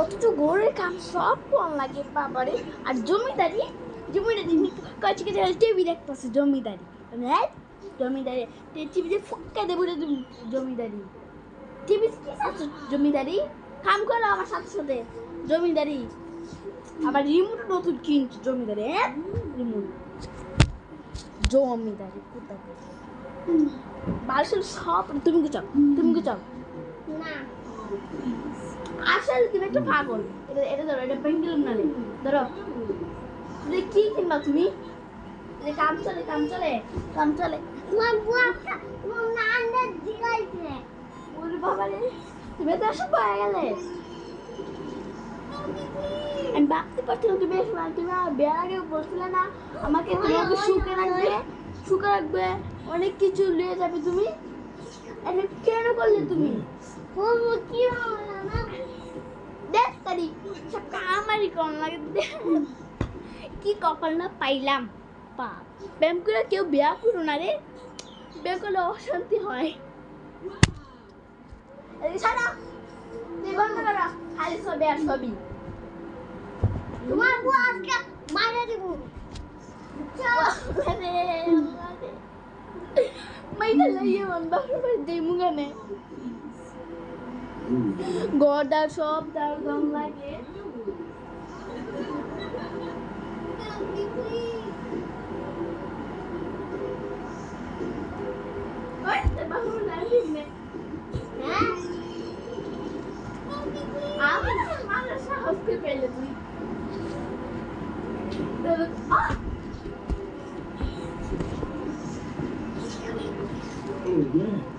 অথচ ঘরের কাম সব কম লাগে বাবারে। আর জমিদারি কাছে কাছে টিভি দেখতেছে জমিদারি। হ্যাঁ জমিদারি টিভিতে ফুক্কা দেবো রে তুমি জমিদারি। টিভি কি আছে জমিদারি? কাম করো আমার সাথে সাথে জমিদারি। আবার রিমোট নতুন কিনছে জমিদারি। হ্যাঁ রিমোট জমিদারি কোথায় বাসন সব তুমি কি চাও? তুমি কি চাও? না আসলে তুমি একটা পাগল। এটা এটা ধরো, এটা পেন্ডুলাম নালে ধরো। তুমি কি কিনবা তুমি? কাম চলে কাম চলে কাম চলে। তোমার বুয়াটা তোমার নান্ডা দিলাইছে। ওরে বাবা রে, তুমি তো সব পায়ে গেলে। আমি ভাবতে পারছি না তুমি তুমি বিয়ার আগে বলছিলে না আমাকে তোমাকে সুখে রাখবে, সুখে রাখবে, অনেক কিছু নিয়ে যাবে তুমি। এটা কেন করলে তুমি? কি দেখ তারি সব আমারই কম লাগে। কি কপাল না পাইলাম। পাপ প্রেম করে কেউ বিয়া করো না রে, বিয়ে করলে অশান্তি হয়। খালি ছবি আর ছবি। তোমার বউ আজকে মাইরা দিব। মাইরা লইয়ে বন্ধ দেমু গানে গড়দা সব দার দম লাগে। আমার আমার সাহস করে পেলে তুই। Oh, yeah.